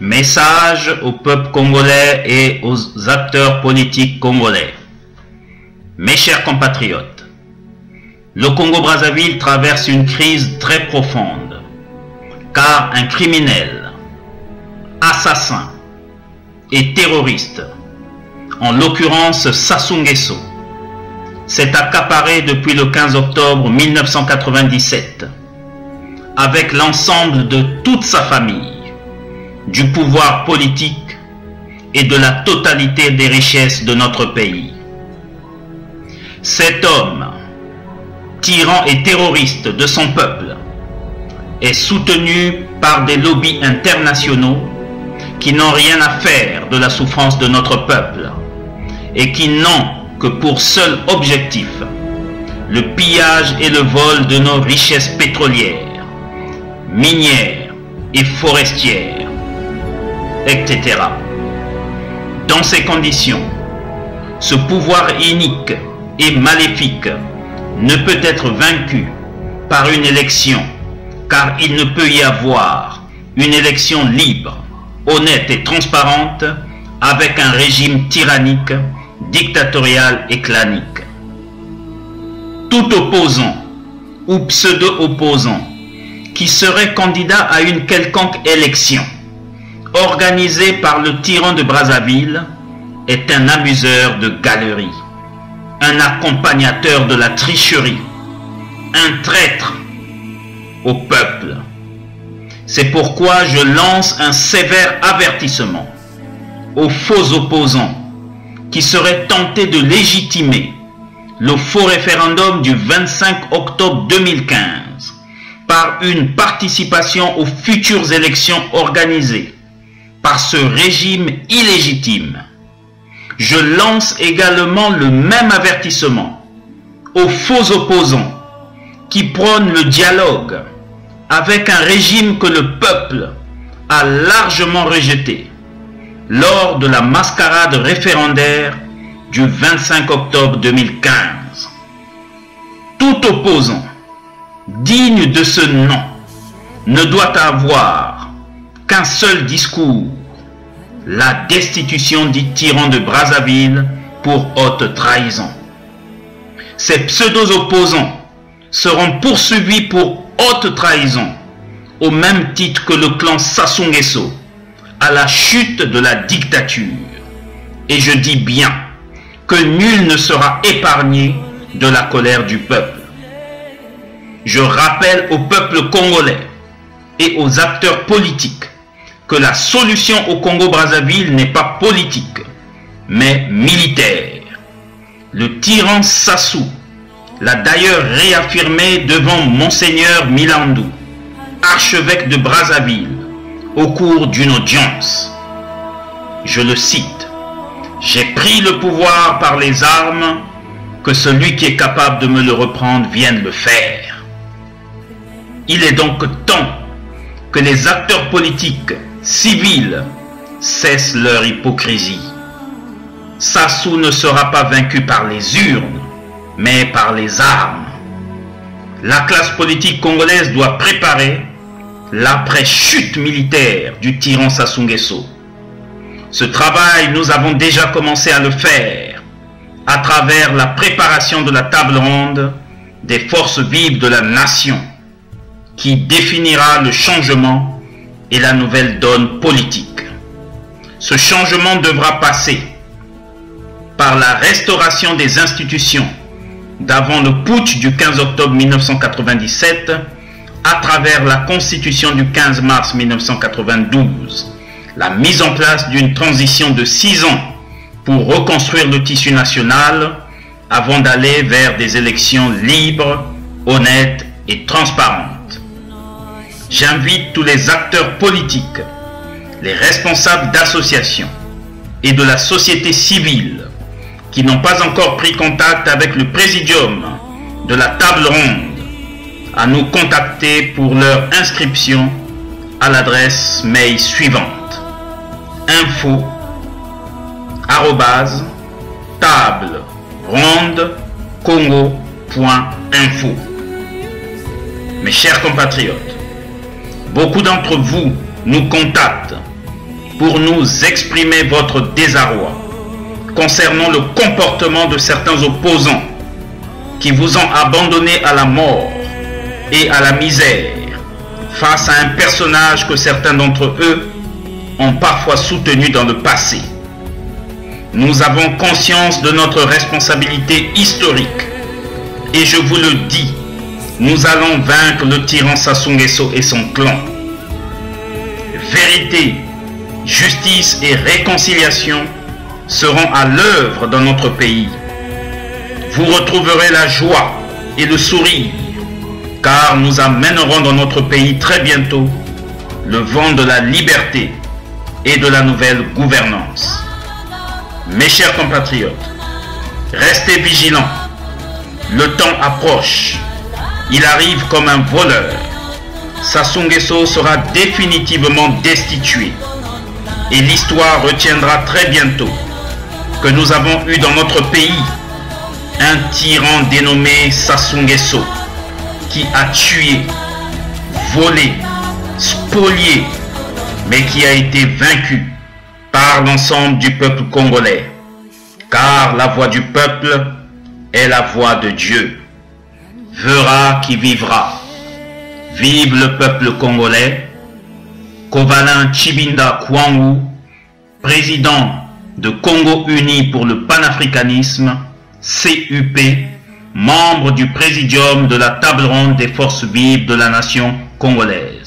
Message au peuple congolais et aux acteurs politiques congolais. Mes chers compatriotes, le Congo-Brazzaville traverse une crise très profonde, car un criminel, assassin et terroriste, en l'occurrence Sassou Nguesso, s'est accaparé depuis le 15 octobre 1997, avec l'ensemble de toute sa famille, du pouvoir politique et de la totalité des richesses de notre pays. Cet homme, tyran et terroriste de son peuple, est soutenu par des lobbies internationaux qui n'ont rien à faire de la souffrance de notre peuple et qui n'ont que pour seul objectif le pillage et le vol de nos richesses pétrolières, minières et forestières, etc. Dans ces conditions, ce pouvoir inique et maléfique ne peut être vaincu par une élection, car il ne peut y avoir une élection libre, honnête et transparente avec un régime tyrannique, dictatorial et clanique. Tout opposant ou pseudo-opposant qui serait candidat à une quelconque élection organisée par le tyran de Brazzaville est un amuseur de galerie, un accompagnateur de la tricherie, un traître au peuple. C'est pourquoi je lance un sévère avertissement aux faux opposants qui seraient tentés de légitimer le faux référendum du 25 octobre 2015 par une participation aux futures élections organisées par ce régime illégitime. Je lance également le même avertissement aux faux opposants qui prônent le dialogue avec un régime que le peuple a largement rejeté lors de la mascarade référendaire du 25 octobre 2015. Tout opposant digne de ce nom ne doit avoir qu'un seul discours: la destitution du tyran de Brazzaville pour haute trahison. Ces pseudo-opposants seront poursuivis pour haute trahison au même titre que le clan Sassou Nguesso à la chute de la dictature. Et je dis bien que nul ne sera épargné de la colère du peuple. Je rappelle au peuple congolais et aux acteurs politiques que la solution au Congo-Brazzaville n'est pas politique, mais militaire. Le tyran Sassou l'a d'ailleurs réaffirmé devant Monseigneur Milandou, archevêque de Brazzaville, au cours d'une audience. Je le cite: « J'ai pris le pouvoir par les armes, que celui qui est capable de me le reprendre vienne le faire. » Il est donc temps que les acteurs politiques, civils, cessent leur hypocrisie. Sassou ne sera pas vaincu par les urnes, mais par les armes. La classe politique congolaise doit préparer l'après-chute militaire du tyran Sassou Nguesso. Ce travail, nous avons déjà commencé à le faire à travers la préparation de la table ronde des forces vives de la nation qui définira le changement et la nouvelle donne politique. Ce changement devra passer par la restauration des institutions d'avant le putsch du 15 octobre 1997 à travers la constitution du 15 mars 1992, la mise en place d'une transition de 6 ans pour reconstruire le tissu national avant d'aller vers des élections libres, honnêtes et transparentes. J'invite tous les acteurs politiques, les responsables d'associations et de la société civile qui n'ont pas encore pris contact avec le présidium de la table ronde à nous contacter pour leur inscription à l'adresse mail suivante: info@tablerondecongo.info. Mes chers compatriotes, beaucoup d'entre vous nous contactent pour nous exprimer votre désarroi concernant le comportement de certains opposants qui vous ont abandonné à la mort et à la misère face à un personnage que certains d'entre eux ont parfois soutenu dans le passé. Nous avons conscience de notre responsabilité historique et je vous le dis, nous allons vaincre le tyran Sassou Nguesso et son clan. Vérité, justice et réconciliation seront à l'œuvre dans notre pays. Vous retrouverez la joie et le sourire, car nous amènerons dans notre pays très bientôt le vent de la liberté et de la nouvelle gouvernance. Mes chers compatriotes, restez vigilants. Le temps approche. Il arrive comme un voleur. Sassou Nguesso sera définitivement destitué. Et l'histoire retiendra très bientôt que nous avons eu dans notre pays un tyran dénommé Sassou Nguesso qui a tué, volé, spolié, mais qui a été vaincu par l'ensemble du peuple congolais. Car la voix du peuple est la voix de Dieu. Verra qui vivra. Vive le peuple congolais. Kovalin Tshibinda Kwangu, président de Congo Uni pour le panafricanisme, CUP, membre du présidium de la table ronde des forces vives de la nation congolaise.